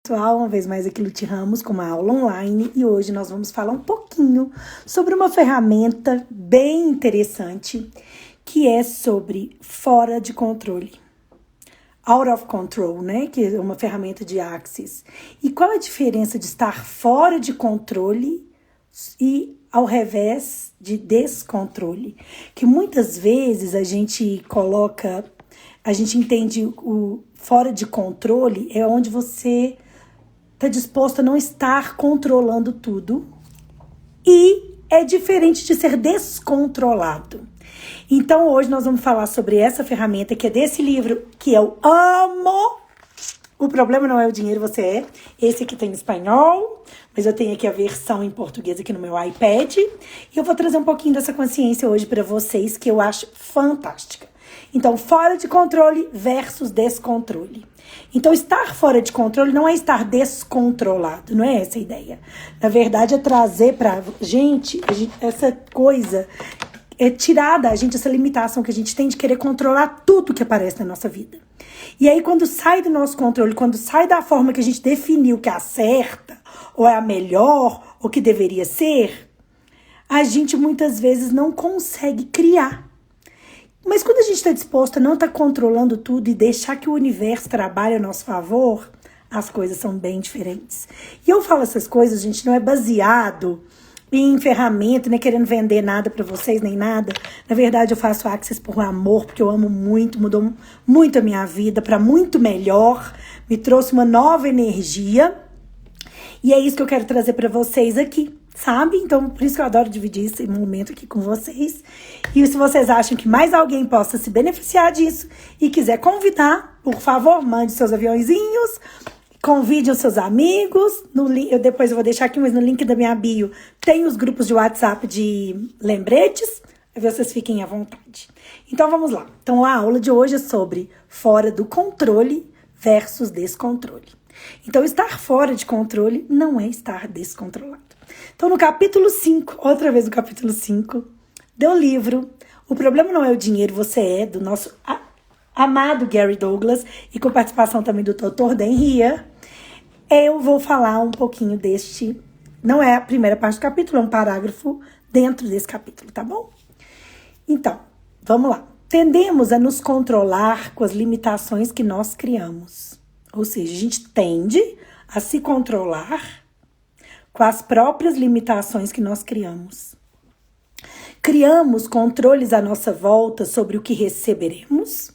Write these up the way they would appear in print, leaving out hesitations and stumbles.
Pessoal, uma vez mais aqui Luti Ramos com uma aula online e hoje nós vamos falar um pouquinho sobre uma ferramenta bem interessante que é sobre fora de controle. Out of control, né? Que é uma ferramenta de Axis. E qual a diferença de estar fora de controle e ao revés de descontrole? Que muitas vezes a gente entende o fora de controle é onde você está disposto a não estar controlando tudo e é diferente de ser descontrolado. Então, hoje nós vamos falar sobre essa ferramenta que é desse livro que eu amo. O problema não é o dinheiro, você é. Esse aqui tem em espanhol, mas eu tenho aqui a versão em português aqui no meu iPad. E eu vou trazer um pouquinho dessa consciência hoje para vocês, que eu acho fantástica. Então, fora de controle versus descontrole. Então, estar fora de controle não é estar descontrolado, não é essa a ideia. Na verdade, é trazer pra gente essa coisa, é tirar da gente essa limitação que a gente tem de querer controlar tudo que aparece na nossa vida. E aí, quando sai do nosso controle, quando sai da forma que a gente definiu que é a certa, ou é a melhor, ou que deveria ser, a gente muitas vezes não consegue criar. Mas quando a gente está disposto a não estar controlando tudo e deixar que o universo trabalhe a nosso favor, as coisas são bem diferentes. E eu falo essas coisas, gente, não é baseado em ferramenta, nem querendo vender nada para vocês, nem nada. Na verdade, eu faço Axis por amor, porque eu amo muito, mudou muito a minha vida para muito melhor, me trouxe uma nova energia. E é isso que eu quero trazer para vocês aqui, sabe? Então, por isso que eu adoro dividir esse momento aqui com vocês. E se vocês acham que mais alguém possa se beneficiar disso e quiser convidar, por favor, mande seus aviãozinhos, convide os seus amigos. Depois eu vou deixar aqui, mas no link da minha bio tem os grupos de WhatsApp de lembretes. Aí vocês fiquem à vontade. Então, vamos lá. Então, a aula de hoje é sobre fora do controle versus descontrole. Então, estar fora de controle não é estar descontrolado. Então, no capítulo 5, outra vez no capítulo 5, do livro O Problema Não É o Dinheiro, Você É, do nosso amado Gary Douglas, e com participação também do Dr. Dan Heer, eu vou falar um pouquinho deste, não é a primeira parte do capítulo, é um parágrafo dentro desse capítulo, tá bom? Então, vamos lá. Tendemos a nos controlar com as limitações que nós criamos. Ou seja, a gente tende a se controlar com as próprias limitações que nós criamos. Criamos controles à nossa volta sobre o que receberemos,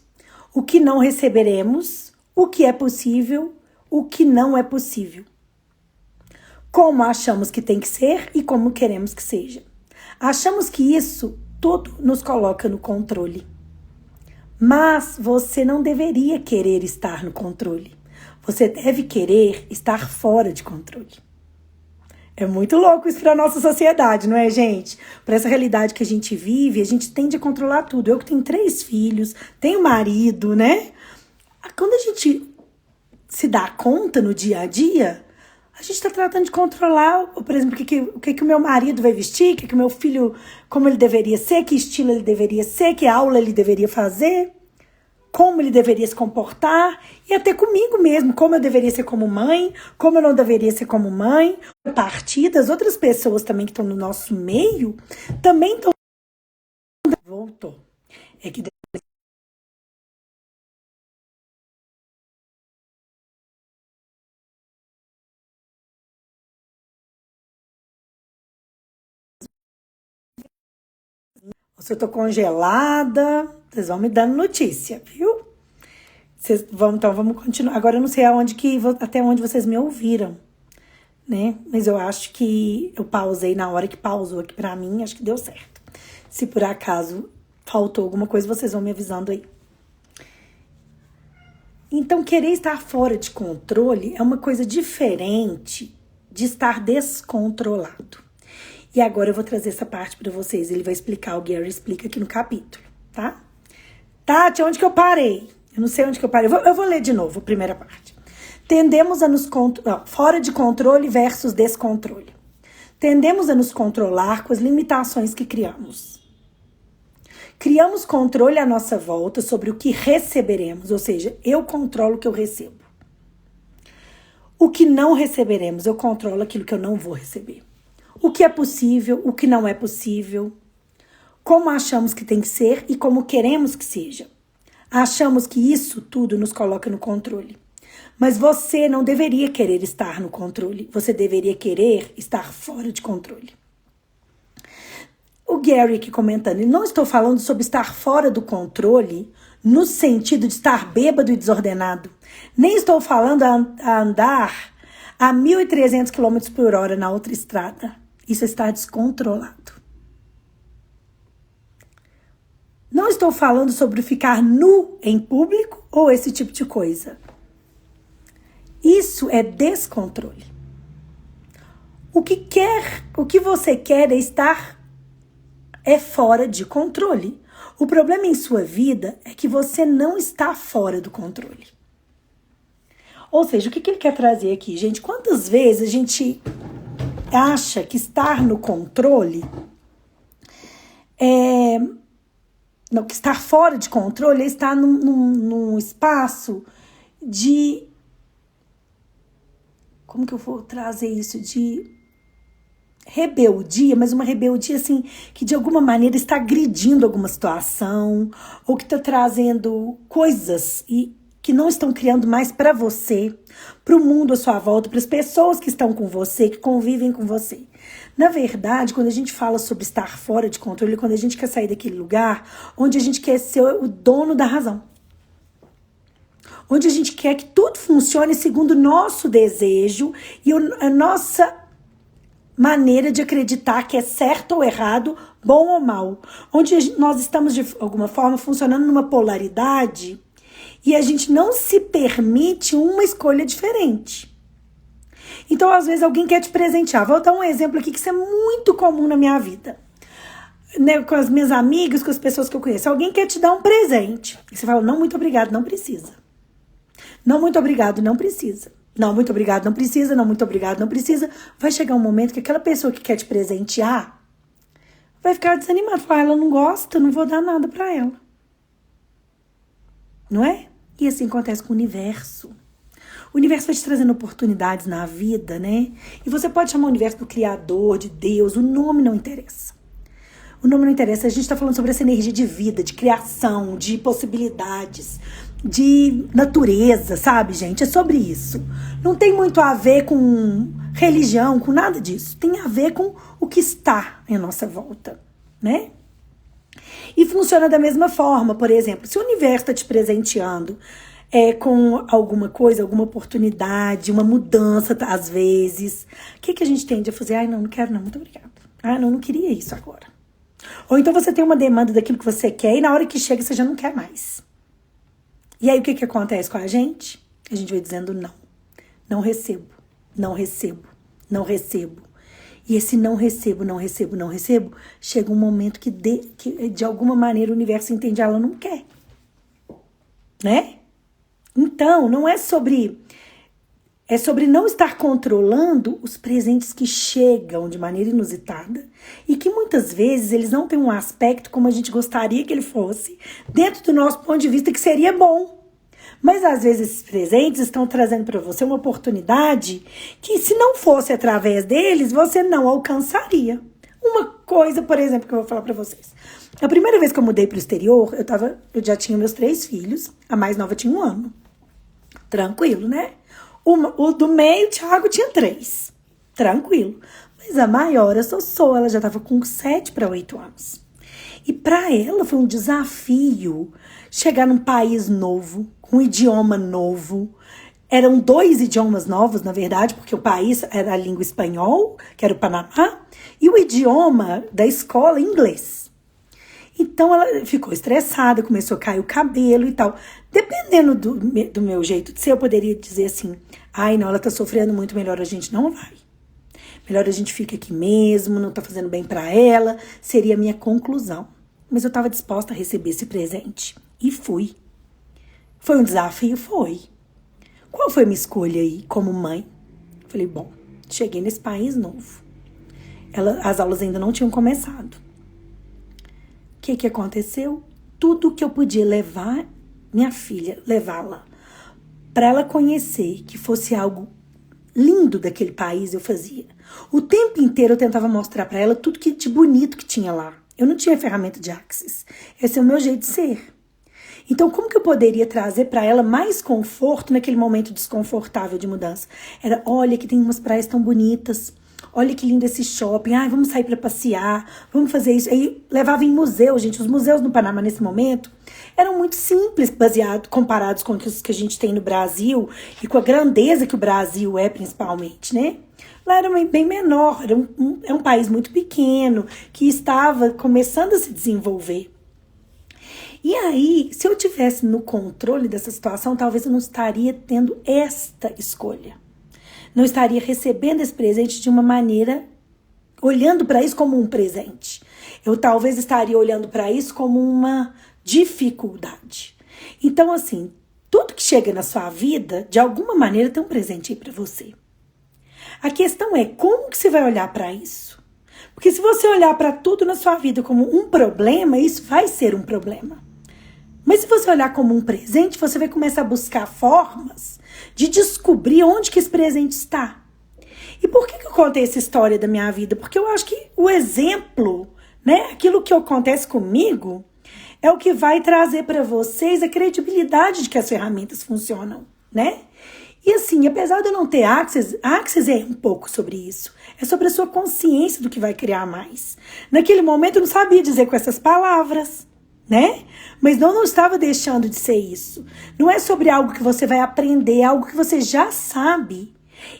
o que não receberemos, o que é possível, o que não é possível. Como achamos que tem que ser e como queremos que seja. Achamos que isso tudo nos coloca no controle. Mas você não deveria querer estar no controle. Você deve querer estar fora de controle. É muito louco isso para a nossa sociedade, não é, gente? Para essa realidade que a gente vive, a gente tende a controlar tudo. Eu que tenho 3 filhos, tenho marido, né? Quando a gente se dá conta no dia a dia, a gente está tratando de controlar, por exemplo, o que o meu marido vai vestir, o que o meu filho, como ele deveria ser, que estilo ele deveria ser, que aula ele deveria fazer, como ele deveria se comportar, e até comigo mesmo, como eu deveria ser como mãe, como eu não deveria ser como mãe. A partir das outras pessoas também que estão no nosso meio, também estão... Voltou. É que... Se eu tô congelada, vocês vão me dando notícia, viu? Então vamos continuar. Agora eu não sei até onde vocês me ouviram, né? Mas eu acho que eu pausei na hora que pausou aqui pra mim, acho que deu certo. Se por acaso faltou alguma coisa, vocês vão me avisando aí. Então, querer estar fora de controle é uma coisa diferente de estar descontrolado. E agora eu vou trazer essa parte para vocês. Ele vai explicar, o Gary explica aqui no capítulo, tá? Tati, onde que eu parei? Eu não sei onde que eu parei. Eu vou ler de novo a primeira parte. Tendemos a nos fora de controle versus descontrole. Tendemos a nos controlar com as limitações que criamos. Criamos controle à nossa volta sobre o que receberemos, ou seja, eu controlo o que eu recebo. O que não receberemos, eu controlo aquilo que eu não vou receber. O que é possível, o que não é possível. Como achamos que tem que ser e como queremos que seja. Achamos que isso tudo nos coloca no controle. Mas você não deveria querer estar no controle. Você deveria querer estar fora de controle. O Gary aqui comentando, não estou falando sobre estar fora do controle no sentido de estar bêbado e desordenado. Nem estou falando a andar a 1.300 km por hora na outra estrada. Isso é estar descontrolado. Não estou falando sobre ficar nu em público ou esse tipo de coisa. Isso é descontrole. O que você quer é fora de controle. O problema em sua vida é que você não está fora do controle. Ou seja, o que ele quer trazer aqui, gente? Quantas vezes a gente acha que estar no controle não, que estar fora de controle é estar num espaço de... Como que eu vou trazer isso? De rebeldia, mas uma rebeldia assim, que de alguma maneira está agredindo alguma situação, ou que está trazendo coisas que não estão criando mais para você, para o mundo à sua volta, para as pessoas que estão com você, que convivem com você. Na verdade, quando a gente fala sobre estar fora de controle, quando a gente quer sair daquele lugar onde a gente quer ser o dono da razão. Onde a gente quer que tudo funcione segundo o nosso desejo e a nossa maneira de acreditar que é certo ou errado, bom ou mal. Onde nós estamos, de alguma forma, funcionando numa polaridade e a gente não se permite uma escolha diferente. Então, às vezes, alguém quer te presentear. Vou dar um exemplo aqui que isso é muito comum na minha vida. Né, com as minhas amigas, com as pessoas que eu conheço. Alguém quer te dar um presente. E você fala, não, muito obrigado, não precisa. Não, muito obrigado, não precisa. Não, muito obrigado, não precisa. Não, muito obrigado, não precisa. Vai chegar um momento que aquela pessoa que quer te presentear vai ficar desanimada. Falar, ela não gosta, não vou dar nada pra ela. Não é? E assim acontece com o universo. O universo vai te trazendo oportunidades na vida, né? E você pode chamar o universo do Criador, de Deus, o nome não interessa. O nome não interessa, a gente está falando sobre essa energia de vida, de criação, de possibilidades, de natureza, sabe, gente? É sobre isso. Não tem muito a ver com religião, com nada disso. Tem a ver com o que está em nossa volta, né? E funciona da mesma forma, por exemplo, se o universo está te presenteando com alguma coisa, alguma oportunidade, uma mudança, às vezes, o que a gente tende a fazer? Ai, não quero não, muito obrigada. Ah, não queria isso agora. Ou então você tem uma demanda daquilo que você quer e na hora que chega você já não quer mais. E aí o que acontece com a gente? A gente vai dizendo não. Não recebo, não recebo, não recebo. E esse não recebo, não recebo, não recebo, chega um momento que de alguma maneira o universo entende, ela não quer. Né? Então, não é sobre... É sobre não estar controlando os presentes que chegam de maneira inusitada e que muitas vezes eles não têm um aspecto como a gente gostaria que ele fosse, dentro do nosso ponto de vista que seria bom. Mas às vezes esses presentes estão trazendo para você uma oportunidade que se não fosse através deles, você não alcançaria. Uma coisa, por exemplo, que eu vou falar para vocês. A primeira vez que eu mudei para o exterior, eu já tinha meus 3 filhos, a mais nova tinha 1 ano. Tranquilo, né? O do meio, o Thiago, tinha 3. Tranquilo. Mas a maior, a Sossô, ela já estava com 7 para 8 anos. E para ela foi um desafio chegar num país novo, com um idioma novo. Eram 2 idiomas novos, na verdade, porque o país era a língua espanhol, que era o Panamá, e o idioma da escola, inglês. Então ela ficou estressada, começou a cair o cabelo e tal. Dependendo do meu jeito de ser, eu poderia dizer assim, ai não, ela tá sofrendo muito, melhor a gente não vai. Melhor a gente fica aqui mesmo, não tá fazendo bem pra ela, seria a minha conclusão. Mas eu tava disposta a receber esse presente. E fui. Foi um desafio? Foi. Qual foi a minha escolha aí como mãe? Falei, bom, cheguei nesse país novo. As aulas ainda não tinham começado. O que aconteceu? Tudo que eu podia levar minha filha, levá-la, para ela conhecer que fosse algo lindo daquele país eu fazia. O tempo inteiro eu tentava mostrar para ela tudo que de bonito que tinha lá. Eu não tinha ferramenta de Axis. Esse é o meu jeito de ser. Então, como que eu poderia trazer para ela mais conforto naquele momento desconfortável de mudança? Era, olha, que tem umas praias tão bonitas. Olha que lindo esse shopping. Ai, vamos sair para passear. Vamos fazer isso. Aí levava em museu, gente. Os museus no Panamá, nesse momento, eram muito simples, comparados com os que a gente tem no Brasil e com a grandeza que o Brasil é, principalmente, né? Lá era bem menor. É um país muito pequeno que estava começando a se desenvolver. E aí, se eu tivesse no controle dessa situação, talvez eu não estaria tendo esta escolha. Não estaria recebendo esse presente de uma maneira, olhando para isso como um presente. Eu talvez estaria olhando para isso como uma dificuldade. Então, assim, tudo que chega na sua vida, de alguma maneira, tem um presente aí para você. A questão é como que você vai olhar para isso? Porque se você olhar para tudo na sua vida como um problema, isso vai ser um problema. Mas se você olhar como um presente, você vai começar a buscar formas de descobrir onde que esse presente está. E por que eu contei essa história da minha vida? Porque eu acho que o exemplo, né, aquilo que acontece comigo, é o que vai trazer para vocês a credibilidade de que as ferramentas funcionam, né? E assim, apesar de eu não ter Axis é um pouco sobre isso. É sobre a sua consciência do que vai criar mais. Naquele momento eu não sabia dizer com essas palavras, né? Mas não estava deixando de ser isso. Não é sobre algo que você vai aprender, é algo que você já sabe.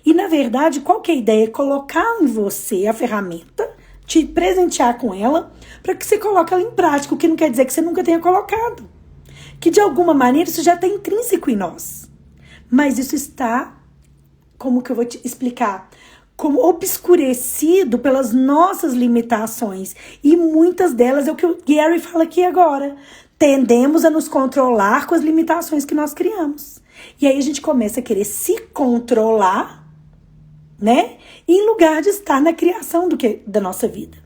E, na verdade, qual que é a ideia? É colocar em você a ferramenta, te presentear com ela, para que você coloque ela em prática, o que não quer dizer que você nunca tenha colocado. Que, de alguma maneira, isso já está intrínseco em nós. Mas isso está, como que eu vou te explicar? Como obscurecido pelas nossas limitações. E muitas delas é o que o Gary fala aqui agora. Tendemos a nos controlar com as limitações que nós criamos. E aí a gente começa a querer se controlar, né? Em lugar de estar na criação da nossa vida.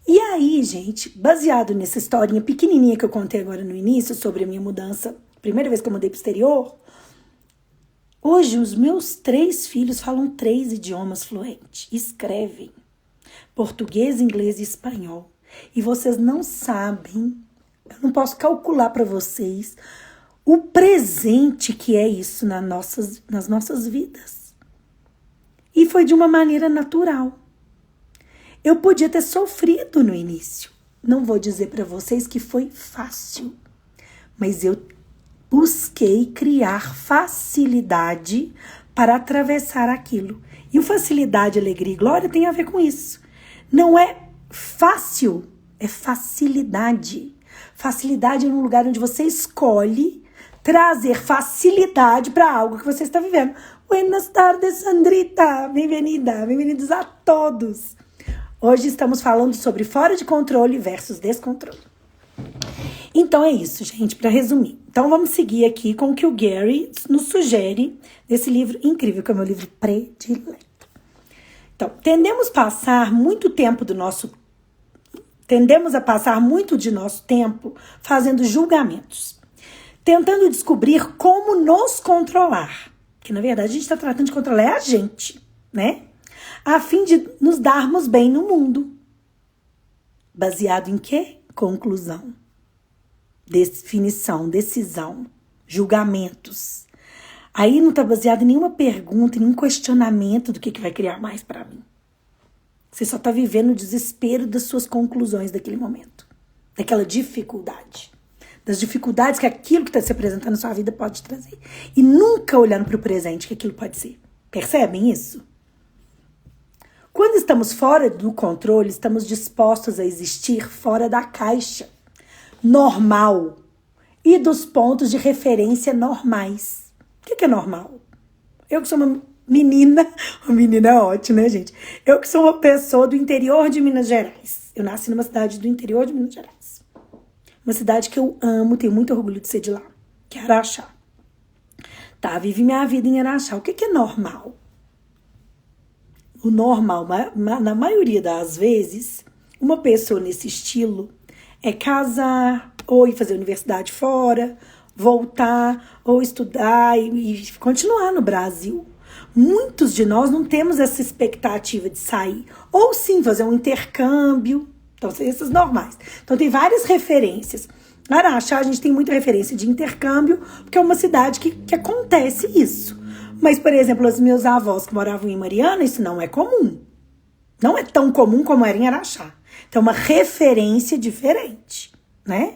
E aí, gente, baseado nessa historinha pequenininha que eu contei agora no início, sobre a minha mudança, primeira vez que eu mudei pro exterior, hoje os meus 3 filhos falam 3 idiomas fluentes, escrevem português, inglês e espanhol. E vocês não sabem, eu não posso calcular para vocês o presente que é isso nas nossas vidas. E foi de uma maneira natural. Eu podia ter sofrido no início. Não vou dizer para vocês que foi fácil, mas eu busquei criar facilidade para atravessar aquilo. E o facilidade, alegria e glória tem a ver com isso. Não é fácil, é facilidade. Facilidade é um lugar onde você escolhe trazer facilidade para algo que você está vivendo. Buenas tardes, Sandrita. Bem-vindos a todos. Hoje estamos falando sobre fora de controle versus descontrole. Então é isso, gente, para resumir. Então vamos seguir aqui com o que o Gary nos sugere nesse livro incrível, que é o meu livro predileto. Então, tendemos a passar muito de nosso tempo fazendo julgamentos, tentando descobrir como nos controlar. Que, na verdade, a gente está tratando de controlar a gente, né? A fim de nos darmos bem no mundo. Baseado em quê? Conclusão. Definição, decisão, julgamentos. Aí não está baseado em nenhuma pergunta, em nenhum questionamento do que vai criar mais para mim. Você só está vivendo o desespero das suas conclusões daquele momento. Daquela dificuldade. Das dificuldades que aquilo que está se apresentando na sua vida pode trazer. E nunca olhando para o presente que aquilo pode ser. Percebem isso? Quando estamos fora do controle, estamos dispostos a existir fora da caixa normal e dos pontos de referência normais. O que é normal? Eu que sou uma menina é ótimo, né, gente? Eu que sou uma pessoa do interior de Minas Gerais. Eu nasci numa cidade do interior de Minas Gerais. Uma cidade que eu amo, tenho muito orgulho de ser de lá, que é Araxá. Tá, vivi minha vida em Araxá. O que é normal? O normal, na maioria das vezes, uma pessoa nesse estilo é casar, ou ir fazer universidade fora, voltar, ou estudar e continuar no Brasil. Muitos de nós não temos essa expectativa de sair. Ou sim, fazer um intercâmbio. Então, são esses normais. Então, tem várias referências. Araxá, a gente tem muita referência de intercâmbio, porque é uma cidade que acontece isso. Mas, por exemplo, os meus avós que moravam em Mariana, isso não é comum. Não é tão comum como era em Araxá. Então, uma referência diferente, né?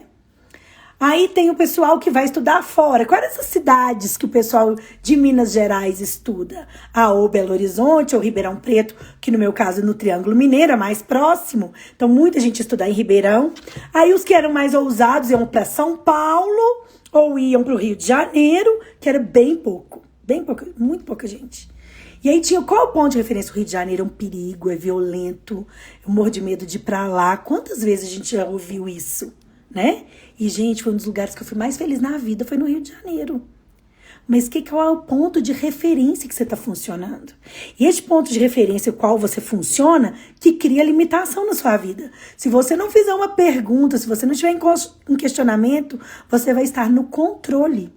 Aí tem o pessoal que vai estudar fora. Quais essas cidades que o pessoal de Minas Gerais estuda? Ou Belo Horizonte, ou Ribeirão Preto, que no meu caso no Triângulo Mineiro é mais próximo. Então muita gente estuda em Ribeirão. Aí os que eram mais ousados iam para São Paulo, ou iam para o Rio de Janeiro, que era bem pouco, muito pouca gente. E aí tinha qual o ponto de referência? O Rio de Janeiro é um perigo, é violento, eu morro de medo de ir para lá. Quantas vezes a gente já ouviu isso, né? E, gente, foi um dos lugares que eu fui mais feliz na vida, foi no Rio de Janeiro. Mas qual é o ponto de referência que você está funcionando? E esse ponto de referência, qual você funciona, que cria limitação na sua vida. Se você não fizer uma pergunta, se você não tiver em questionamento, você vai estar no controle.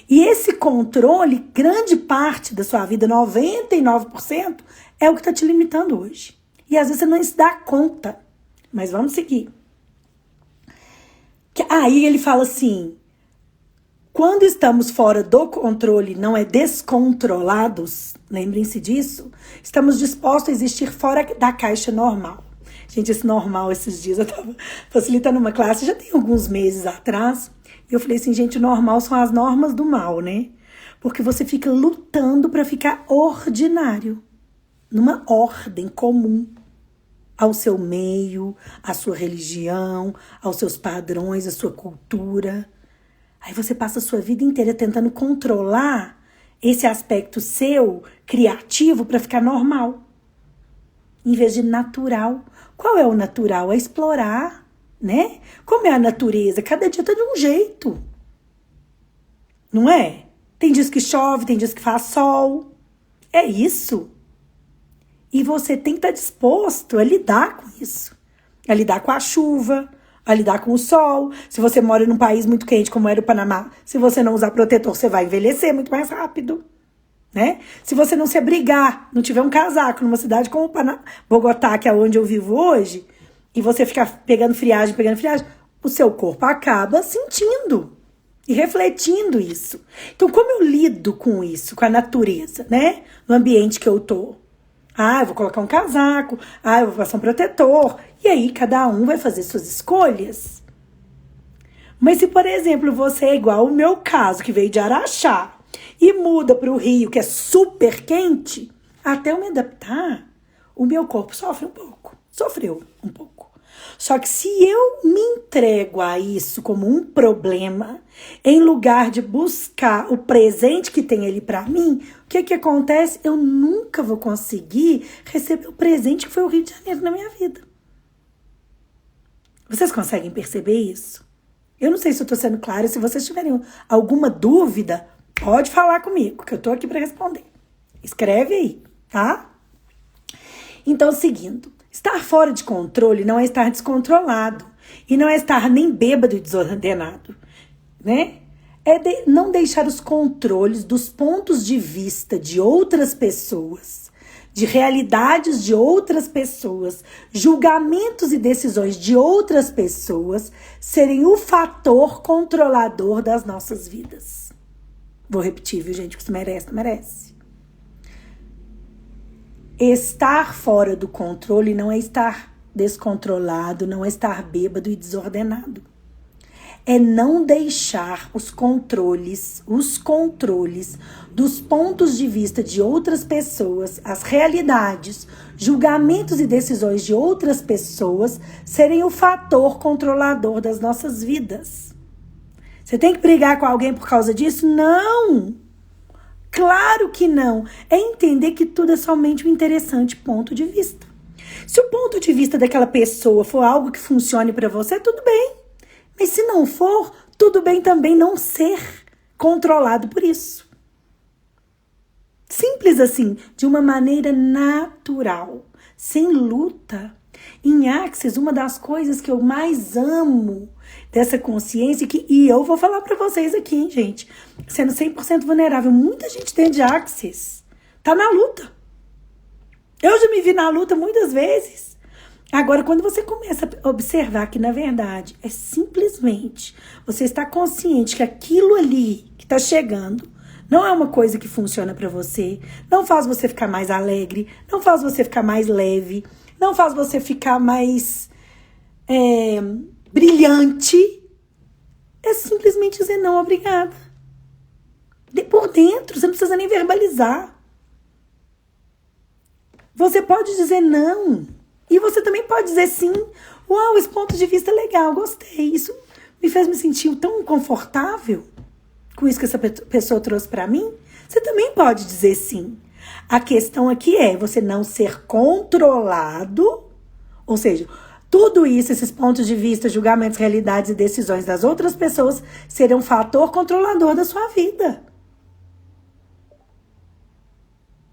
E esse controle, grande parte da sua vida, 99%, é o que está te limitando hoje. E às vezes você não se dá conta. Mas vamos seguir. Aí ele fala assim, quando estamos fora do controle, não é descontrolados, lembrem-se disso, estamos dispostos a existir fora da caixa normal. Gente, esse normal, esses dias, eu estava facilitando uma classe, já tem alguns meses atrás, e eu falei assim, gente, o normal são as normas do mal, né? Porque você fica lutando para ficar ordinário, numa ordem comum. Ao seu meio, à sua religião, aos seus padrões, à sua cultura. Aí você passa a sua vida inteira tentando controlar esse aspecto seu, criativo, para ficar normal. Em vez de natural. Qual é o natural? É explorar, né? Como é a natureza? Cada dia tá de um jeito. Não é? Tem dias que chove, tem dias que faz sol. É isso. E você tem que estar disposto a lidar com isso. A lidar com a chuva, a lidar com o sol. Se você mora num país muito quente, como era o Panamá, se você não usar protetor, você vai envelhecer muito mais rápido. Né? Se você não se abrigar, não tiver um casaco numa cidade como Bogotá, que é onde eu vivo hoje, e você ficar pegando friagem, o seu corpo acaba sentindo e refletindo isso. Então, como eu lido com isso, com a natureza, né? No ambiente que eu tô? Eu vou colocar um casaco, eu vou passar um protetor. E aí, cada um vai fazer suas escolhas. Mas se, por exemplo, você é igual o meu caso, que veio de Araxá, e muda para o Rio, que é super quente, até eu me adaptar, o meu corpo sofreu um pouco. Só que se eu me entrego a isso como um problema, em lugar de buscar o presente que tem ali para mim, o que acontece? Eu nunca vou conseguir receber o presente que foi o Rio de Janeiro na minha vida. Vocês conseguem perceber isso? Eu não sei se eu estou sendo clara. Se vocês tiverem alguma dúvida, pode falar comigo, que eu estou aqui para responder. Escreve aí, tá? Então, seguindo. Estar fora de controle não é estar descontrolado. E não é estar nem bêbado e desordenado. Né? Não deixar os controles dos pontos de vista de outras pessoas, de realidades de outras pessoas, julgamentos e decisões de outras pessoas serem o fator controlador das nossas vidas. Vou repetir, viu, gente? Que isso merece, não merece. Estar fora do controle não é estar descontrolado, não é estar bêbado e desordenado. É não deixar os controles dos pontos de vista de outras pessoas, as realidades, julgamentos e decisões de outras pessoas serem o fator controlador das nossas vidas. Você tem que brigar com alguém por causa disso? Não! Claro que não. É entender que tudo é somente um interessante ponto de vista. Se o ponto de vista daquela pessoa for algo que funcione para você, tudo bem. Mas se não for, tudo bem também não ser controlado por isso. Simples assim, de uma maneira natural, sem luta. Em Axis, uma das coisas que eu mais amo dessa consciência, e eu vou falar pra vocês aqui, hein, gente, sendo 100% vulnerável, muita gente tem de Axis, Tá na luta. Eu já me vi na luta muitas vezes. Agora, quando você começa a observar que, na verdade, é simplesmente você está consciente que aquilo ali que está chegando não é uma coisa que funciona para você, não faz você ficar mais alegre, não faz você ficar mais leve, não faz você ficar mais brilhante, é simplesmente dizer não, obrigada. Por dentro, você não precisa nem verbalizar. Você pode dizer não. E você também pode dizer sim. Uau, esse ponto de vista é legal, gostei. Isso me fez me sentir tão confortável com isso que essa pessoa trouxe para mim. Você também pode dizer sim. A questão aqui é você não ser controlado, ou seja, tudo isso, esses pontos de vista, julgamentos, realidades e decisões das outras pessoas serão um fator controlador da sua vida.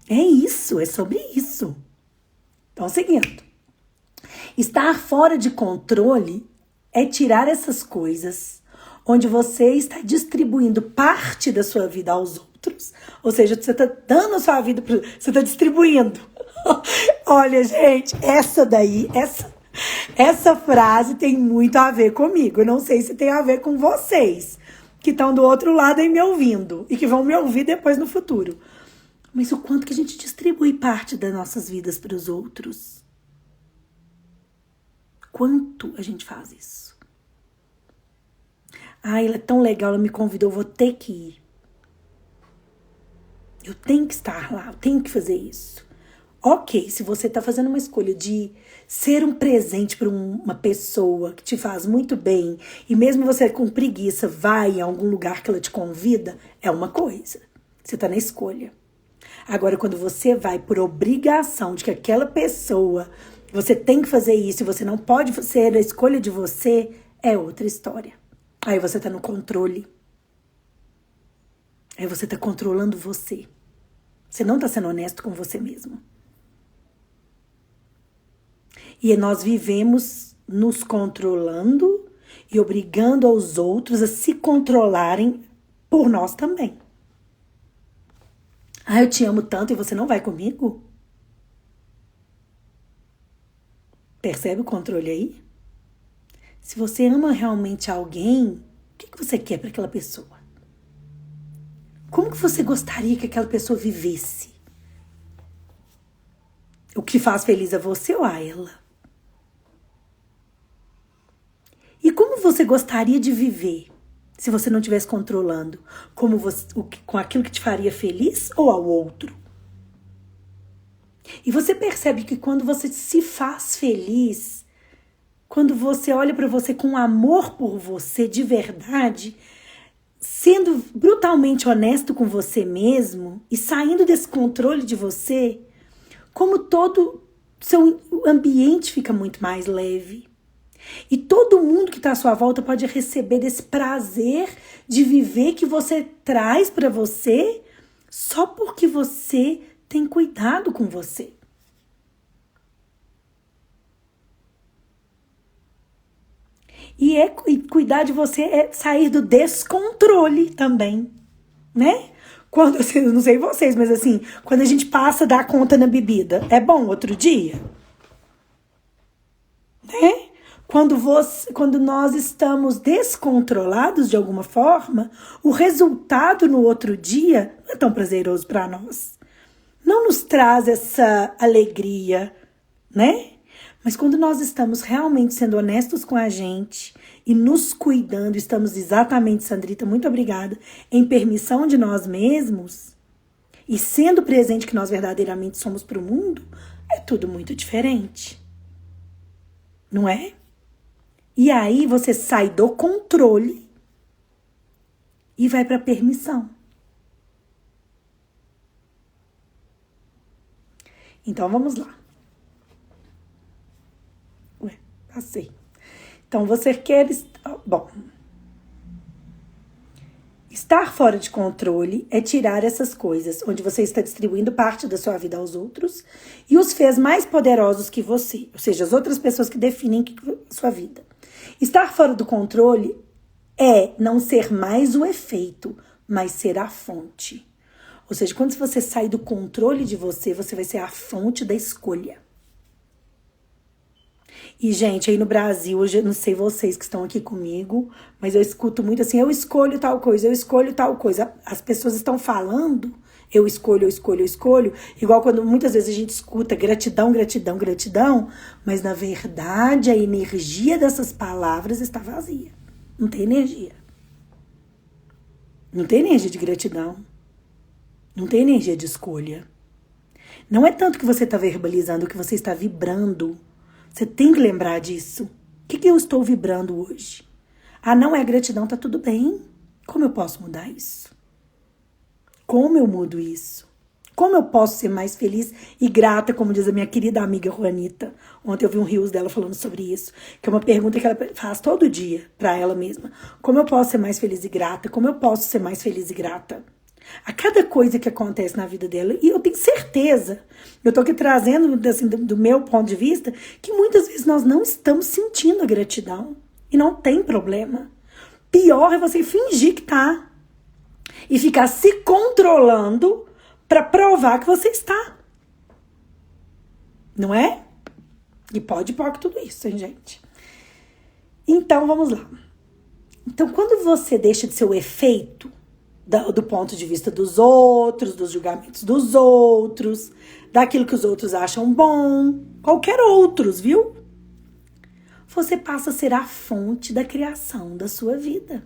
É isso, é sobre isso. Então, seguindo. Estar fora de controle é tirar essas coisas onde você está distribuindo parte da sua vida aos outros. Ou seja, você está dando a sua vida, você está distribuindo. Olha, gente, essa frase tem muito a ver comigo. Eu não sei se tem a ver com vocês, que estão do outro lado aí me ouvindo e que vão me ouvir depois no futuro. Mas o quanto que a gente distribui parte das nossas vidas para os outros? Quanto a gente faz isso? Ah, ela é tão legal, ela me convidou, eu vou ter que ir. Eu tenho que estar lá, eu tenho que fazer isso. Ok, se você está fazendo uma escolha de ser um presente para uma pessoa que te faz muito bem, e mesmo você com preguiça vai em algum lugar que ela te convida, é uma coisa. Você está na escolha. Agora, quando você vai por obrigação de que aquela pessoa, você tem que fazer isso e você não pode ser a escolha de você, é outra história. Aí você tá no controle. Aí você tá controlando você. Você não tá sendo honesto com você mesmo. E nós vivemos nos controlando e obrigando aos outros a se controlarem por nós também. Ah, eu te amo tanto e você não vai comigo? Percebe o controle aí? Se você ama realmente alguém, o que você quer para aquela pessoa? Como que você gostaria que aquela pessoa vivesse? O que faz feliz a você ou a ela? E como você gostaria de viver se você não estivesse controlando? Com aquilo que te faria feliz ou ao outro? E você percebe que quando você se faz feliz, quando você olha para você com amor por você de verdade, sendo brutalmente honesto com você mesmo e saindo desse controle de você, como todo seu ambiente fica muito mais leve. E todo mundo que está à sua volta pode receber desse prazer de viver que você traz para você só porque você tem cuidado com você. E cuidar de você é sair do descontrole também, né? Quando, eu não sei vocês, mas assim, quando a gente passa da conta na bebida, é bom outro dia? Né? Quando nós estamos descontrolados de alguma forma, o resultado no outro dia não é tão prazeroso para nós. Não nos traz essa alegria, né? Mas quando nós estamos realmente sendo honestos com a gente e nos cuidando, estamos exatamente, Sandrita, muito obrigada, em permissão de nós mesmos e sendo presente que nós verdadeiramente somos para o mundo, é tudo muito diferente. Não é? E aí você sai do controle e vai para a permissão. Então vamos lá. Ué, passei. Então você quer... Bom, estar fora de controle é tirar essas coisas, onde você está distribuindo parte da sua vida aos outros e os fez mais poderosos que você, ou seja, as outras pessoas que definem a sua vida. Estar fora do controle é não ser mais o efeito, mas ser a fonte. Ou seja, quando você sai do controle de você, você vai ser a fonte da escolha. E, gente, aí no Brasil, hoje eu não sei vocês que estão aqui comigo, mas eu escuto muito assim, eu escolho tal coisa, eu escolho tal coisa. As pessoas estão falando, eu escolho, eu escolho, eu escolho. Igual quando muitas vezes a gente escuta gratidão, gratidão, gratidão, mas na verdade a energia dessas palavras está vazia. Não tem energia. Não tem energia de gratidão. Não tem energia de escolha. Não é tanto que você está verbalizando, que você está vibrando. Você tem que lembrar disso. O que eu estou vibrando hoje? Ah, não é gratidão, tá tudo bem. Como eu posso mudar isso? Como eu mudo isso? Como eu posso ser mais feliz e grata, como diz a minha querida amiga Juanita. Ontem eu vi um reels dela falando sobre isso, que é uma pergunta que ela faz todo dia para ela mesma. Como eu posso ser mais feliz e grata? Como eu posso ser mais feliz e grata? A cada coisa que acontece na vida dela, e eu tenho certeza, eu tô aqui trazendo assim, do meu ponto de vista, que muitas vezes nós não estamos sentindo a gratidão. E não tem problema. Pior é você fingir que tá. E ficar se controlando para provar que você está. Não é? E pode pôr tudo isso, hein, gente? Então, vamos lá. Então, quando você deixa de ser o efeito do ponto de vista dos outros, dos julgamentos dos outros, daquilo que os outros acham bom, qualquer outros, viu? Você passa a ser a fonte da criação da sua vida.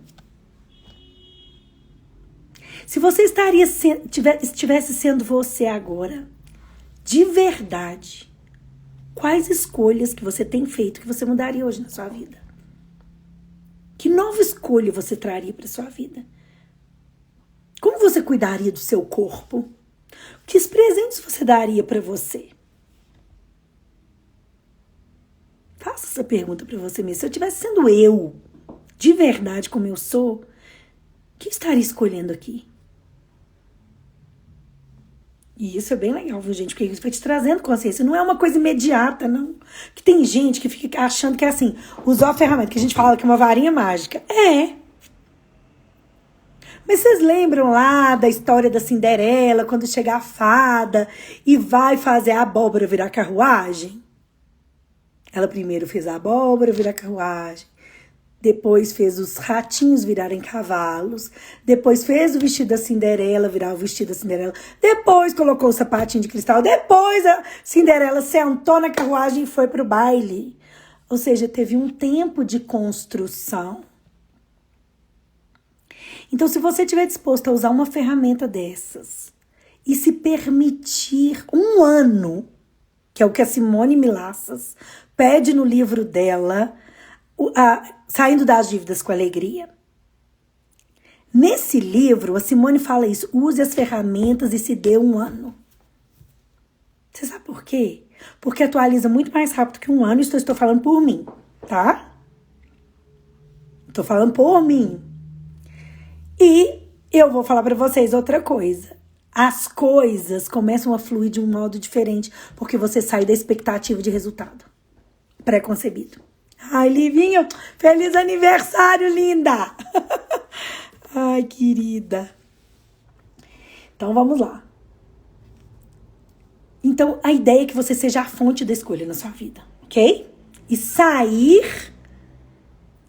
Se você estivesse sendo você agora, de verdade, quais escolhas que você tem feito que você mudaria hoje na sua vida? Que nova escolha você traria para sua vida? Como você cuidaria do seu corpo? Que presentes você daria para você? Faça essa pergunta para você mesmo. Se eu estivesse sendo eu, de verdade como eu sou, o que eu estaria escolhendo aqui? E isso é bem legal, viu, gente? Porque isso vai te trazendo consciência. Não é uma coisa imediata, não. Que tem gente que fica achando que é assim, usar a ferramenta que a gente fala que é uma varinha mágica. É. Mas vocês lembram lá da história da Cinderela, quando chega a fada e vai fazer a abóbora virar carruagem? Ela primeiro fez a abóbora virar carruagem, depois fez os ratinhos virarem cavalos, depois fez o vestido da Cinderela virar o vestido da Cinderela, depois colocou o sapatinho de cristal, depois a Cinderela sentou na carruagem e foi pro baile. Ou seja, teve um tempo de construção. Então, se você estiver disposto a usar uma ferramenta dessas e se permitir um ano, que é o que a Simone Milassas pede no livro dela, Saindo das Dívidas com Alegria. Nesse livro, a Simone fala isso, use as ferramentas e se dê um ano. Você sabe por quê? Porque atualiza muito mais rápido que um ano, isso eu estou falando por mim, tá? Estou falando por mim. E eu vou falar para vocês outra coisa. As coisas começam a fluir de um modo diferente porque você sai da expectativa de resultado pré-concebido. Ai, Livinho, feliz aniversário, linda! Ai, querida. Então, vamos lá. Então, a ideia é que você seja a fonte da escolha na sua vida, ok? E sair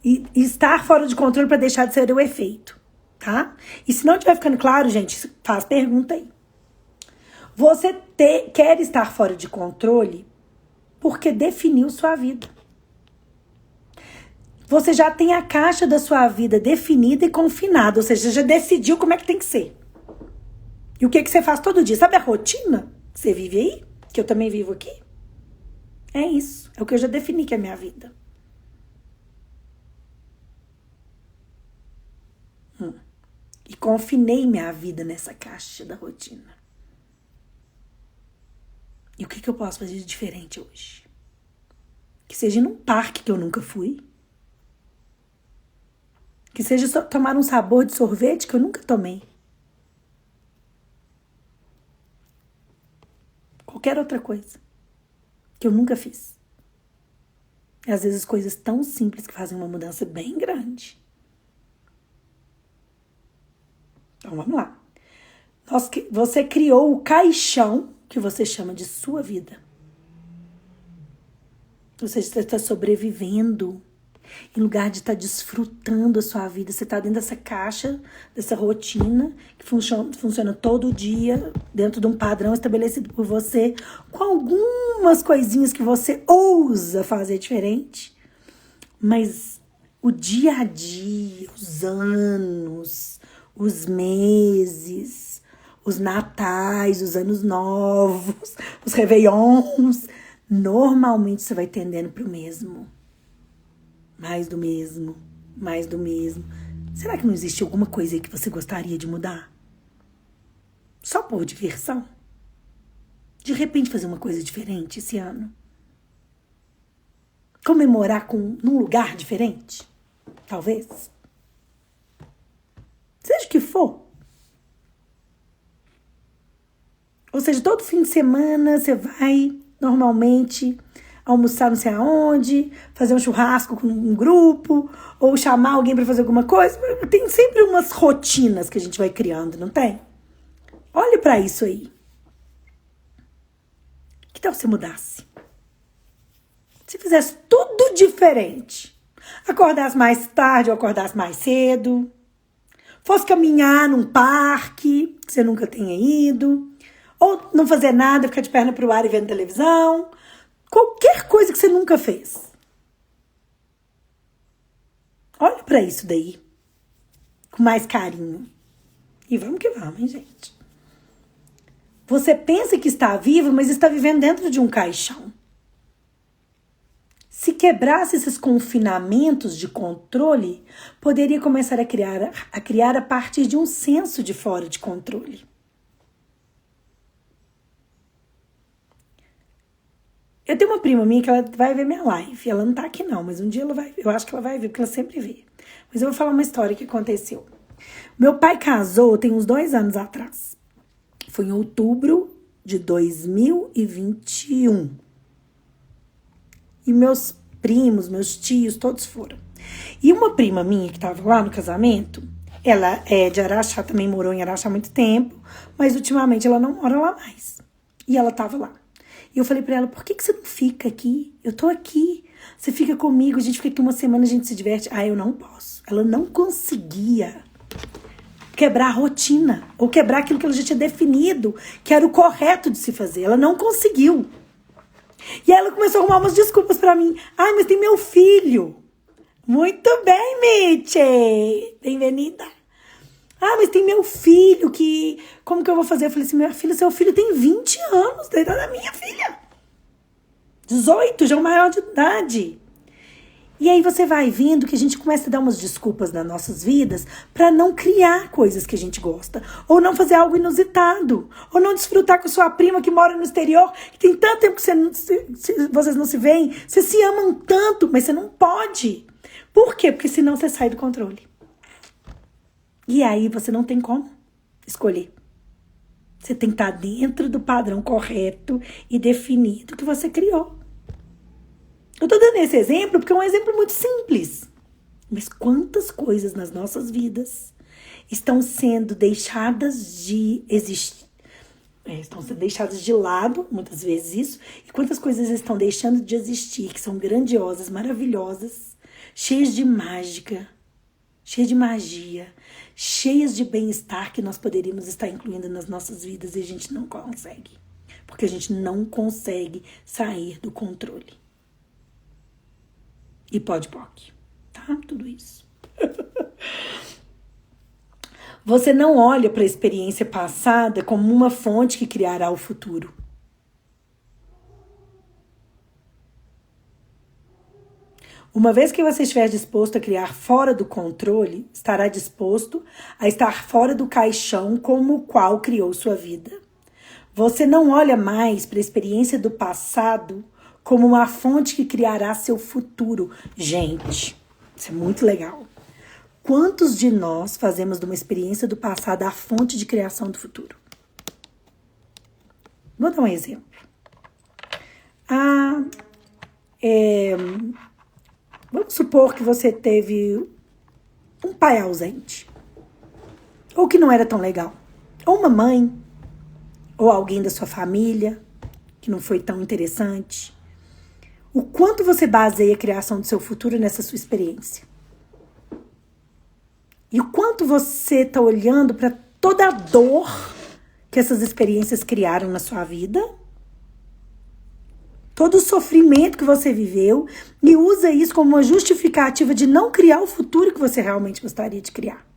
e estar fora de controle para deixar de ser o efeito. Tá? E se não estiver ficando claro, gente, faz pergunta aí. Você quer estar fora de controle porque definiu sua vida. Você já tem a caixa da sua vida definida e confinada, ou seja, já decidiu como é que tem que ser. E o que você faz todo dia? Sabe a rotina que você vive aí? Que eu também vivo aqui? É isso. É o que eu já defini que é a minha vida. E confinei minha vida nessa caixa da rotina. E o que eu posso fazer de diferente hoje? Que seja num parque que eu nunca fui. Que seja tomar um sabor de sorvete que eu nunca tomei. Qualquer outra coisa que eu nunca fiz. E às vezes coisas tão simples que fazem uma mudança bem grande. Então vamos lá. Você criou o caixão que você chama de sua vida. Você está sobrevivendo em lugar de estar desfrutando a sua vida. Você está dentro dessa caixa, dessa rotina que funciona todo dia, dentro de um padrão estabelecido por você, com algumas coisinhas que você ousa fazer diferente. Mas o dia a dia, os anos, os meses, os natais, os anos novos, os réveillons, normalmente você vai tendendo para o mesmo. Mais do mesmo, mais do mesmo. Será que não existe alguma coisa aí que você gostaria de mudar? Só por diversão? De repente fazer uma coisa diferente esse ano? Comemorar num lugar diferente? Talvez? Seja o que for. Ou seja, todo fim de semana você vai, normalmente, almoçar não sei aonde, fazer um churrasco com um grupo, ou chamar alguém para fazer alguma coisa. Tem sempre umas rotinas que a gente vai criando, não tem? Olhe para isso aí. Que tal se mudasse? Se fizesse tudo diferente. Acordasse mais tarde ou acordasse mais cedo. Fosse caminhar num parque que você nunca tenha ido. Ou não fazer nada, ficar de perna pro ar e vendo televisão. Qualquer coisa que você nunca fez. Olha pra isso daí. Com mais carinho. E vamos que vamos, hein, gente? Você pensa que está vivo, mas está vivendo dentro de um caixão. Se quebrasse esses confinamentos de controle, poderia começar a criar a partir de um senso de fora de controle. Eu tenho uma prima minha que ela vai ver minha live. Ela não tá aqui não, mas um dia ela vai, eu acho que ela vai ver, porque ela sempre vê. Mas eu vou falar uma história que aconteceu. Meu pai casou tem uns 2 anos atrás. Foi em outubro de 2021. E meus primos, meus tios, todos foram. E uma prima minha que tava lá no casamento, ela é de Araxá, também morou em Araxá há muito tempo, mas ultimamente ela não mora lá mais. E ela tava lá. E eu falei pra ela, por que você não fica aqui? Eu tô aqui. Você fica comigo, a gente fica aqui uma semana, a gente se diverte. Ah, eu não posso. Ela não conseguia quebrar a rotina, ou quebrar aquilo que ela já tinha definido, que era o correto de se fazer. Ela não conseguiu. E aí ela começou a arrumar umas desculpas pra mim. Ai, mas tem meu filho. Muito bem, Mitchie. Bem-vinda. Ah, mas tem meu filho que... Como que eu vou fazer? Eu falei assim, minha filha, seu filho tem 20 anos, da idade da minha filha. 18, já é o maior de idade. E aí você vai vendo que a gente começa a dar umas desculpas nas nossas vidas para não criar coisas que a gente gosta. Ou não fazer algo inusitado. Ou não desfrutar com sua prima que mora no exterior, que tem tanto tempo que vocês não se veem. Vocês se amam tanto, mas você não pode. Por quê? Porque senão você sai do controle. E aí você não tem como escolher. Você tem que estar dentro do padrão correto e definido que você criou. Eu tô dando esse exemplo porque é um exemplo muito simples. Mas quantas coisas nas nossas vidas estão sendo deixadas de existir? Estão sendo deixadas de lado, muitas vezes isso. E quantas coisas estão deixando de existir, que são grandiosas, maravilhosas, cheias de mágica, cheias de magia, cheias de bem-estar que nós poderíamos estar incluindo nas nossas vidas e a gente não consegue. Porque a gente não consegue sair do controle. E pode, tá? Tudo isso. Você não olha para a experiência passada como uma fonte que criará o futuro. Uma vez que você estiver disposto a criar fora do controle, estará disposto a estar fora do caixão como o qual criou sua vida. Você não olha mais para a experiência do passado como uma fonte que criará seu futuro. Gente, isso é muito legal. Quantos de nós fazemos de uma experiência do passado a fonte de criação do futuro? Vou dar um exemplo. Vamos supor que você teve um pai ausente. Ou que não era tão legal. ou uma mãe, ou alguém da sua família, que não foi tão interessante. O quanto você baseia a criação do seu futuro nessa sua experiência? E o quanto você está olhando para toda a dor que essas experiências criaram na sua vida? Todo o sofrimento que você viveu e usa isso como uma justificativa de não criar o futuro que você realmente gostaria de criar.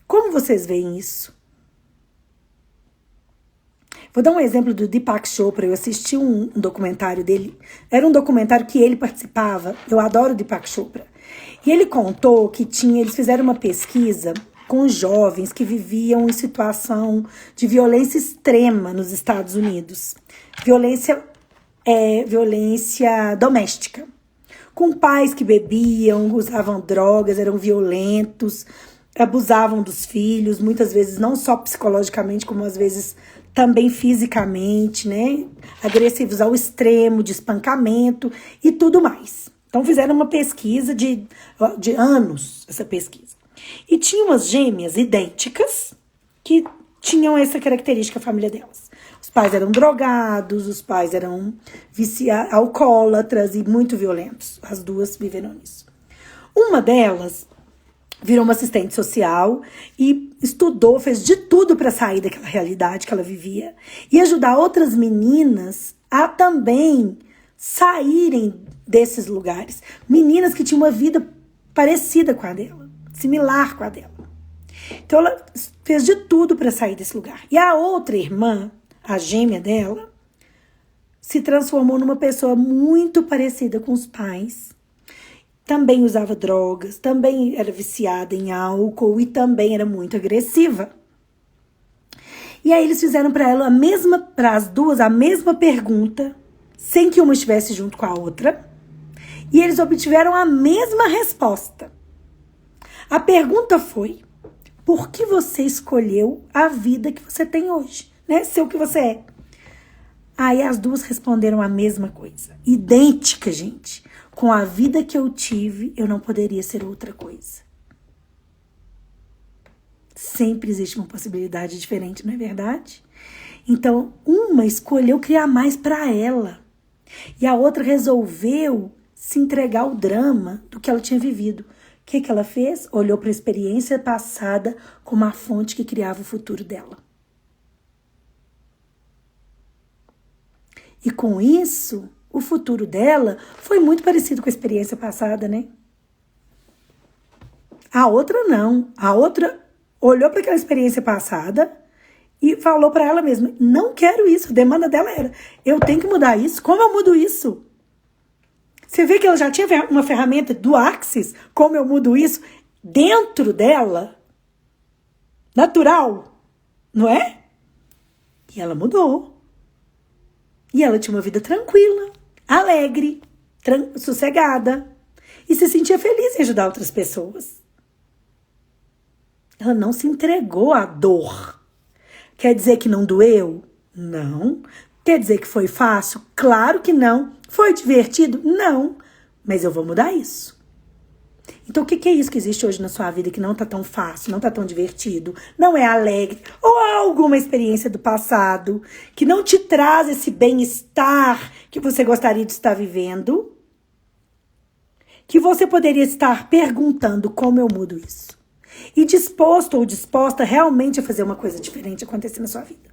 Como vocês veem isso? Vou dar um exemplo do Deepak Chopra. Eu assisti um documentário dele. Era um documentário que ele participava. Eu adoro o Deepak Chopra. E ele contou que eles fizeram uma pesquisa com jovens que viviam em situação de violência extrema nos Estados Unidos. Violência doméstica. Com pais que bebiam, usavam drogas, eram violentos, abusavam dos filhos, muitas vezes não só psicologicamente, como às vezes também fisicamente, né? Agressivos ao extremo, de espancamento e tudo mais. Então fizeram uma pesquisa de anos, essa pesquisa. E tinha umas gêmeas idênticas que tinham essa característica, a família delas. Os pais eram drogados, os pais eram alcoólatras e muito violentos. As duas viveram nisso. Uma delas virou uma assistente social e estudou, fez de tudo para sair daquela realidade que ela vivia e ajudar outras meninas a também saírem desses lugares. Meninas que tinham uma vida parecida com a dela, similar com a dela. Então ela fez de tudo para sair desse lugar. E a outra irmã, a gêmea dela, se transformou numa pessoa muito parecida com os pais. Também usava drogas, também era viciada em álcool e também era muito agressiva. E aí eles fizeram para as duas a mesma pergunta, sem que uma estivesse junto com a outra, e eles obtiveram a mesma resposta. A pergunta foi: por que você escolheu a vida que você tem hoje, né? Ser o que você é. Aí as duas responderam a mesma coisa, idêntica, gente. Com a vida que eu tive, eu não poderia ser outra coisa. Sempre existe uma possibilidade diferente, não é verdade? Então, uma escolheu criar mais para ela. E a outra resolveu se entregar ao drama do que ela tinha vivido. O que ela fez? Olhou para a experiência passada como a fonte que criava o futuro dela. E com isso, o futuro dela foi muito parecido com a experiência passada, né? A outra não. A outra olhou para aquela experiência passada e falou para ela mesma: não quero isso. A demanda dela era: eu tenho que mudar isso. Como eu mudo isso? Você vê que ela já tinha uma ferramenta do Axis. Como eu mudo isso? Dentro dela. Natural. Não é? E ela mudou. E ela tinha uma vida tranquila, alegre, sossegada. E se sentia feliz em ajudar outras pessoas. Ela não se entregou à dor. Quer dizer que não doeu? Não. Quer dizer que foi fácil? Claro que não. Foi divertido? Não. Mas eu vou mudar isso. Então, o que é isso que existe hoje na sua vida que não tá tão fácil, não tá tão divertido, não é alegre, ou há alguma experiência do passado que não te traz esse bem-estar que você gostaria de estar vivendo, que você poderia estar perguntando: como eu mudo isso? E disposto ou disposta realmente a fazer uma coisa diferente acontecer na sua vida.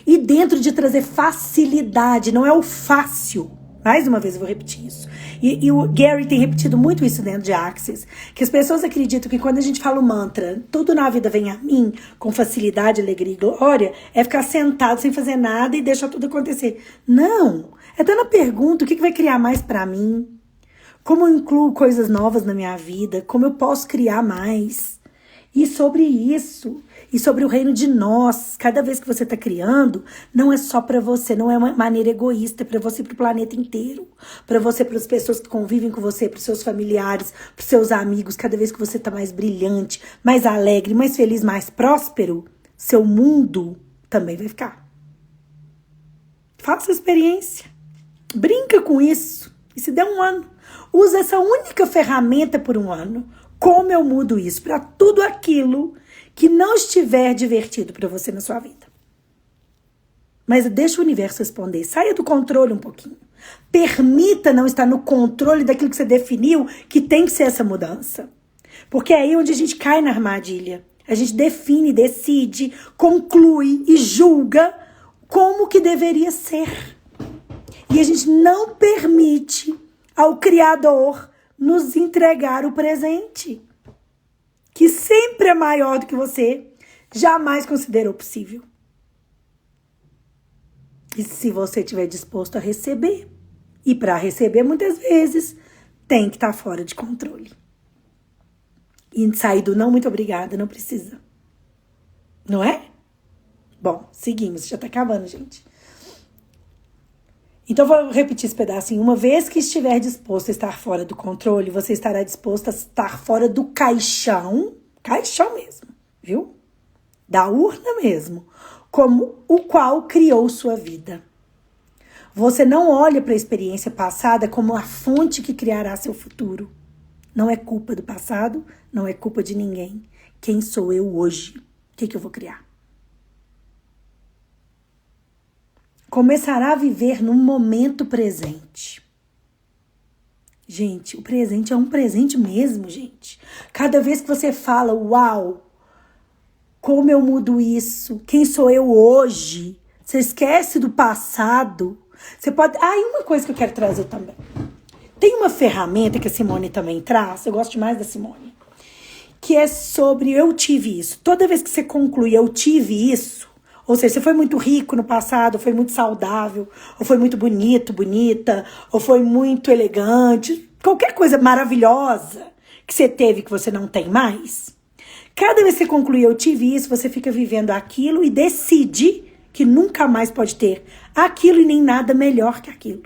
E dentro de trazer facilidade, não é o fácil. Mais uma vez eu vou repetir isso. E o Gary tem repetido muito isso dentro de Axis. Que as pessoas acreditam que quando a gente fala o mantra, tudo na vida vem a mim, com facilidade, alegria e glória, é ficar sentado sem fazer nada e deixar tudo acontecer. Não! É dando a pergunta: o que vai criar mais pra mim? Como eu incluo coisas novas na minha vida? Como eu posso criar mais? E sobre isso, e sobre o reino de nós, cada vez que você está criando, não é só para você, não é uma maneira egoísta, é para você e para o planeta inteiro, para você, para as pessoas que convivem com você, para os seus familiares, para os seus amigos. Cada vez que você está mais brilhante, mais alegre, mais feliz, mais próspero, seu mundo também vai ficar. Faça a experiência, brinca com isso, e se der um ano, usa essa única ferramenta por um ano. Como eu mudo isso para tudo aquilo que não estiver divertido para você na sua vida? Mas deixa o universo responder. Saia do controle um pouquinho. Permita não estar no controle daquilo que você definiu que tem que ser essa mudança. Porque é aí onde a gente cai na armadilha. A gente define, decide, conclui e julga como que deveria ser. E a gente não permite ao Criador nos entregar o presente, que sempre é maior do que você jamais considerou possível. E se você estiver disposto a receber, e para receber muitas vezes, tem que estar fora de controle. E sair do não, muito obrigada, não precisa. Não é? Bom, seguimos, já tá acabando, gente. Então, vou repetir esse pedacinho. Uma vez que estiver disposto a estar fora do controle, você estará disposto a estar fora do caixão mesmo, viu? Da urna mesmo, como o qual criou sua vida. Você não olha para a experiência passada como a fonte que criará seu futuro. Não é culpa do passado, não é culpa de ninguém. Quem sou eu hoje? O que eu vou criar? Começará a viver no momento presente. Gente, o presente é um presente mesmo, gente. Cada vez que você fala, uau, como eu mudo isso? Quem sou eu hoje? Você esquece do passado. Você pode... e uma coisa que eu quero trazer também. Tem uma ferramenta que a Simone também traz, eu gosto demais da Simone, que é sobre eu tive isso. Toda vez que você conclui eu tive isso, ou seja, você foi muito rico no passado, foi muito saudável, ou foi muito bonito, bonita, ou foi muito elegante, qualquer coisa maravilhosa que você teve que você não tem mais. Cada vez que você conclui eu tive isso, você fica vivendo aquilo e decide que nunca mais pode ter aquilo e nem nada melhor que aquilo.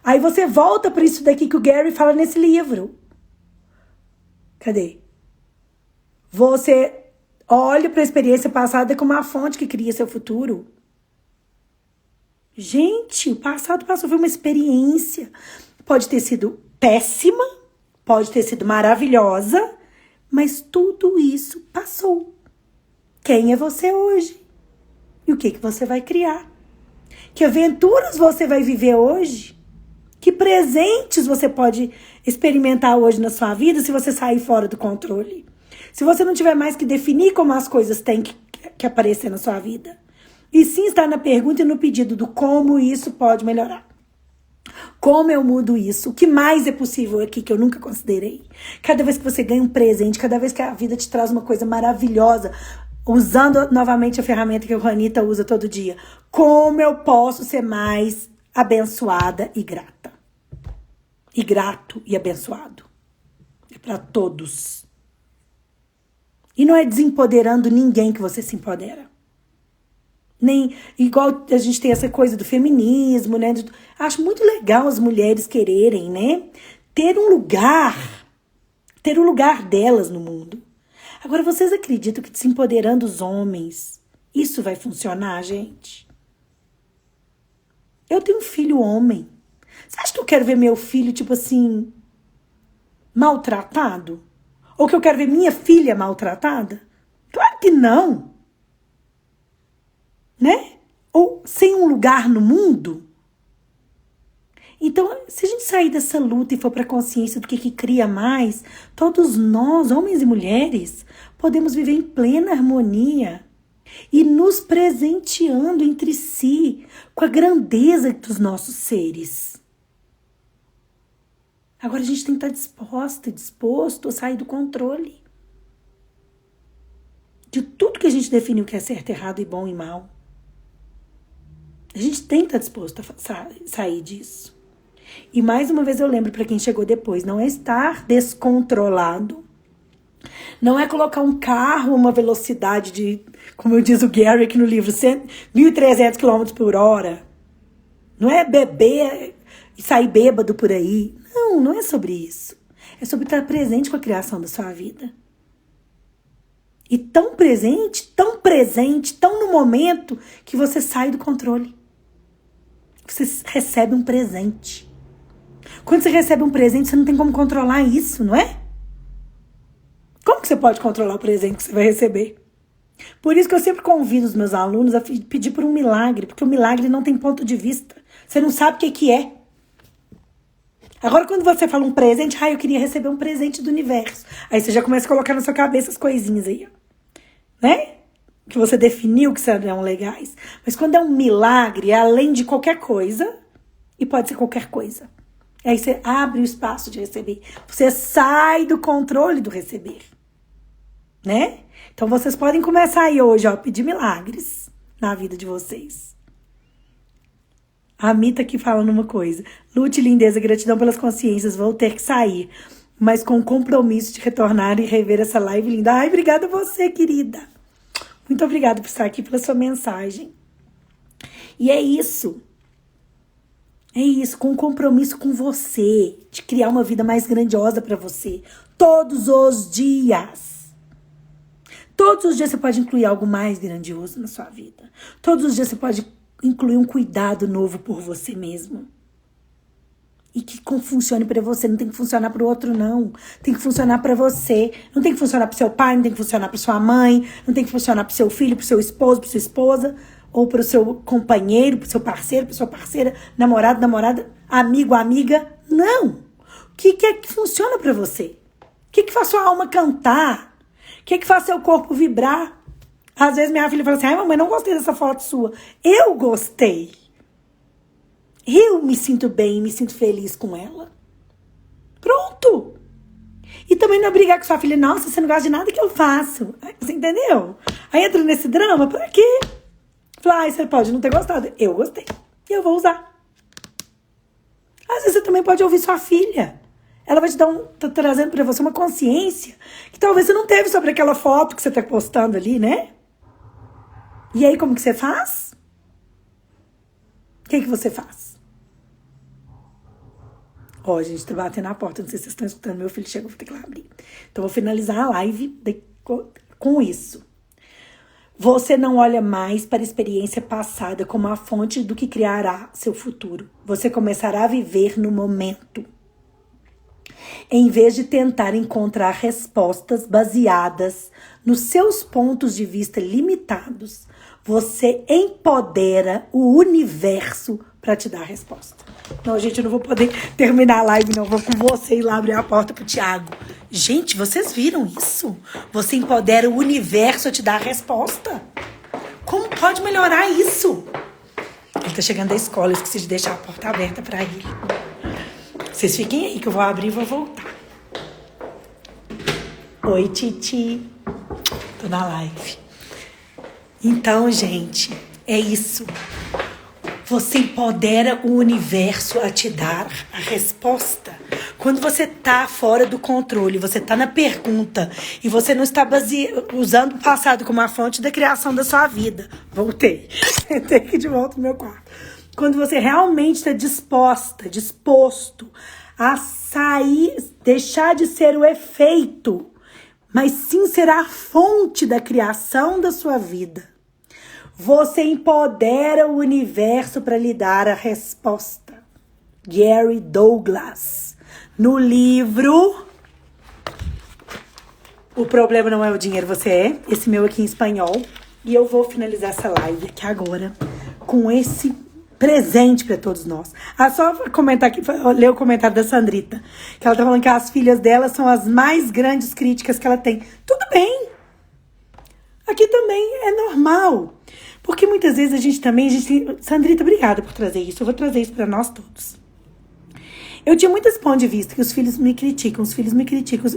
Aí você volta para isso daqui que o Gary fala nesse livro. Cadê? Você olha para a experiência passada como uma fonte que cria seu futuro. Gente, o passado passou, foi uma experiência. Pode ter sido péssima, pode ter sido maravilhosa, mas tudo isso passou. Quem é você hoje? E o que você vai criar? Que aventuras você vai viver hoje? Que presentes você pode experimentar hoje na sua vida se você sair fora do controle? Se você não tiver mais que definir como as coisas têm que aparecer na sua vida. E sim estar na pergunta e no pedido do como isso pode melhorar. Como eu mudo isso? O que mais é possível aqui que eu nunca considerei? Cada vez que você ganha um presente, cada vez que a vida te traz uma coisa maravilhosa, usando novamente a ferramenta que a Juanita usa todo dia. Como eu posso ser mais abençoada e grata? E grato e abençoado. É para todos. E não é desempoderando ninguém que você se empodera. Nem igual a gente tem essa coisa do feminismo, né? Acho muito legal as mulheres quererem, né? Ter um lugar delas no mundo. Agora, vocês acreditam que desempoderando os homens, isso vai funcionar, gente? Eu tenho um filho homem. Você acha que eu quero ver meu filho, tipo assim, maltratado? Ou que eu quero ver minha filha maltratada? Claro que não. Né? Ou sem um lugar no mundo? Então, se a gente sair dessa luta e for para a consciência do que cria mais, todos nós, homens e mulheres, podemos viver em plena harmonia e nos presenteando entre si com a grandeza dos nossos seres. Agora a gente tem que estar disposto a sair do controle de tudo que a gente definiu que é certo, errado e bom e mal. A gente tem que estar disposto a sair disso. E mais uma vez eu lembro para quem chegou depois, não é estar descontrolado. Não é colocar um carro a uma velocidade de, como diz o Gary aqui no livro, 1.300 km por hora. Não é beber e sair bêbado por aí. Não é sobre isso. É sobre estar presente com a criação da sua vida. E tão presente, tão no momento que você sai do controle. Você recebe um presente. Quando você recebe um presente, você não tem como controlar isso, não é? Como que você pode controlar o presente que você vai receber? Por isso que eu sempre convido os meus alunos a pedir por um milagre, porque o milagre não tem ponto de vista. Você não sabe o que é. Agora, quando você fala um presente, eu queria receber um presente do universo. Aí você já começa a colocar na sua cabeça as coisinhas aí, né? Que você definiu que serão legais. Mas quando é um milagre, é além de qualquer coisa, e pode ser qualquer coisa. Aí você abre o espaço de receber. Você sai do controle do receber. Né? Então vocês podem começar aí hoje, ó, pedir milagres na vida de vocês. A Mita aqui falando uma coisa. Lute, lindeza, gratidão pelas consciências. Vou ter que sair, mas com o compromisso de retornar e rever essa live linda. Ai, obrigada a você, querida. Muito obrigada por estar aqui, pela sua mensagem. E é isso. É isso, com compromisso com você, de criar uma vida mais grandiosa para você. Todos os dias. Todos os dias você pode incluir algo mais grandioso na sua vida. Todos os dias você pode incluir um cuidado novo por você mesmo. E que funcione para você. Não tem que funcionar para o outro, não. Tem que funcionar para você. Não tem que funcionar para seu pai, não tem que funcionar para sua mãe, não tem que funcionar para seu filho, para seu esposo, para sua esposa, ou para o seu companheiro, para o seu parceiro, para sua parceira, namorado, namorada, amigo, amiga. Não. O que é que funciona para você? O que faz sua alma cantar? O que faz seu corpo vibrar? Às vezes minha filha fala assim, ai, mamãe, não gostei dessa foto sua. Eu gostei. Eu me sinto bem, me sinto feliz com ela. Pronto. E também não é brigar com sua filha, nossa, você não gosta de nada que eu faço. Você entendeu? Aí entra nesse drama, pra quê? Fala, você pode não ter gostado. Eu gostei. E eu vou usar. Às vezes você também pode ouvir sua filha. Ela vai te dar tá trazendo pra você uma consciência que talvez você não teve sobre aquela foto que você tá postando ali, né? E aí, como que você faz? O que você faz? Ó, gente, tá batendo na porta. Não sei se vocês estão escutando. Meu filho chegou, vou ter que lá abrir. Então, vou finalizar a live com isso. Você não olha mais para a experiência passada como a fonte do que criará seu futuro. Você começará a viver no momento. Em vez de tentar encontrar respostas baseadas nos seus pontos de vista limitados, você empodera o universo para te dar a resposta. Não, gente, eu não vou poder terminar a live, não. Vou com você ir lá abrir a porta pro Thiago. Gente, vocês viram isso? Você empodera o universo a te dar a resposta. Como pode melhorar isso? Ele tá chegando da escola, eu esqueci de deixar a porta aberta para ele. Vocês fiquem aí que eu vou abrir e vou voltar. Oi, Titi. Tô na live. Então, gente, é isso. Você empodera o universo a te dar a resposta. Quando você tá fora do controle, você tá na pergunta e você não está usando o passado como a fonte da criação da sua vida. Voltei. Entrei aqui de volta no meu quarto. Quando você realmente está disposto a sair, deixar de ser o efeito, mas sim ser a fonte da criação da sua vida. Você empodera o universo para lhe dar a resposta. Gary Douglas, no livro O Problema Não É o Dinheiro, Você É, esse meu aqui em espanhol. E eu vou finalizar essa live aqui agora com esse presente para todos nós. Só comentar aqui, ler o comentário da Sandrita, que ela tá falando que as filhas dela são as mais grandes críticas que ela tem. Tudo bem. Aqui também é normal. Porque muitas vezes a gente tem... Sandrita, obrigada por trazer isso. Eu vou trazer isso para nós todos. Eu tinha muito esse ponto de vista, que os filhos me criticam.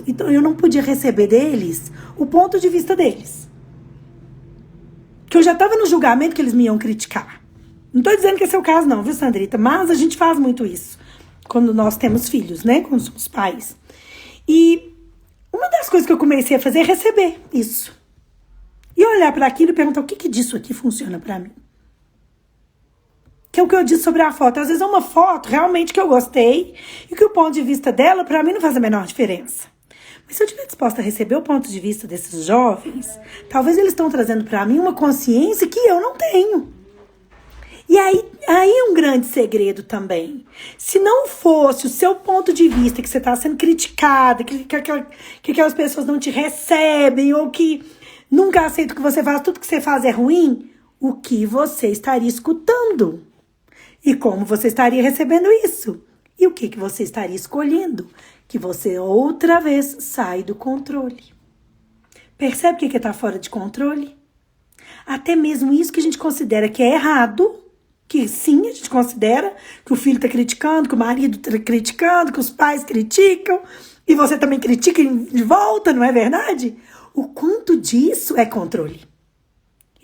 Então eu não podia receber deles o ponto de vista deles. Que eu já estava no julgamento que eles me iam criticar. Não tô dizendo que esse é o caso não, viu, Sandrita? Mas a gente faz muito isso. Quando nós temos filhos, né? Quando somos pais. E uma das coisas que eu comecei a fazer é receber isso. E olhar para aquilo e perguntar o que disso aqui funciona para mim. Que é o que eu disse sobre a foto. Às vezes é uma foto realmente que eu gostei e que o ponto de vista dela, para mim, não faz a menor diferença. Mas se eu estiver disposta a receber o ponto de vista desses jovens, talvez eles estão trazendo para mim uma consciência que eu não tenho. E E aí é um grande segredo também. Se não fosse o seu ponto de vista, que você está sendo criticada, que aquelas pessoas não te recebem, ou que nunca aceitam o que você faz, tudo que você faz é ruim, o que você estaria escutando? E como você estaria recebendo isso? E o que você estaria escolhendo? Que você outra vez sai do controle. Percebe o que está fora de controle? Até mesmo isso que a gente considera que é errado, que sim, a gente considera que o filho está criticando, que o marido está criticando, que os pais criticam, e você também critica de volta, não é verdade? O quanto disso é controle?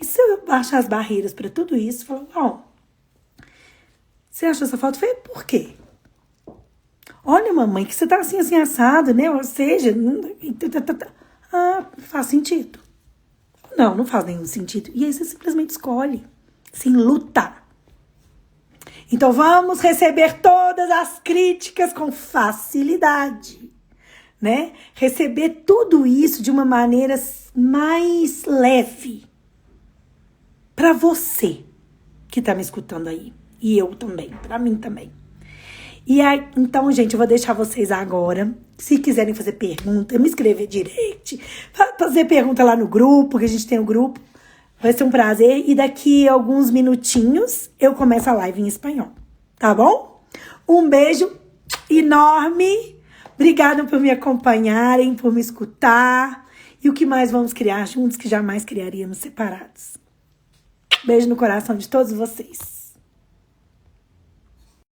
E se eu baixar as barreiras para tudo isso, falar, ó, você achou essa foto feia? Por quê? Olha, mamãe, que você tá assim, assim, assado, né? Ou seja, faz sentido. Não faz nenhum sentido. E aí você simplesmente escolhe. Sem luta. Então vamos receber todas as críticas com facilidade, né? Receber tudo isso de uma maneira mais leve. Para você que tá me escutando aí. E eu também, para mim também. E aí, então, gente, eu vou deixar vocês agora. Se quiserem fazer pergunta, me escrever direct, fazer pergunta lá no grupo, que a gente tem um grupo. Vai ser um prazer. E daqui a alguns minutinhos eu começo a live em espanhol. Tá bom? Um beijo enorme. Obrigada por me acompanharem, por me escutar. E o que mais vamos criar juntos que jamais criaríamos separados. Beijo no coração de todos vocês.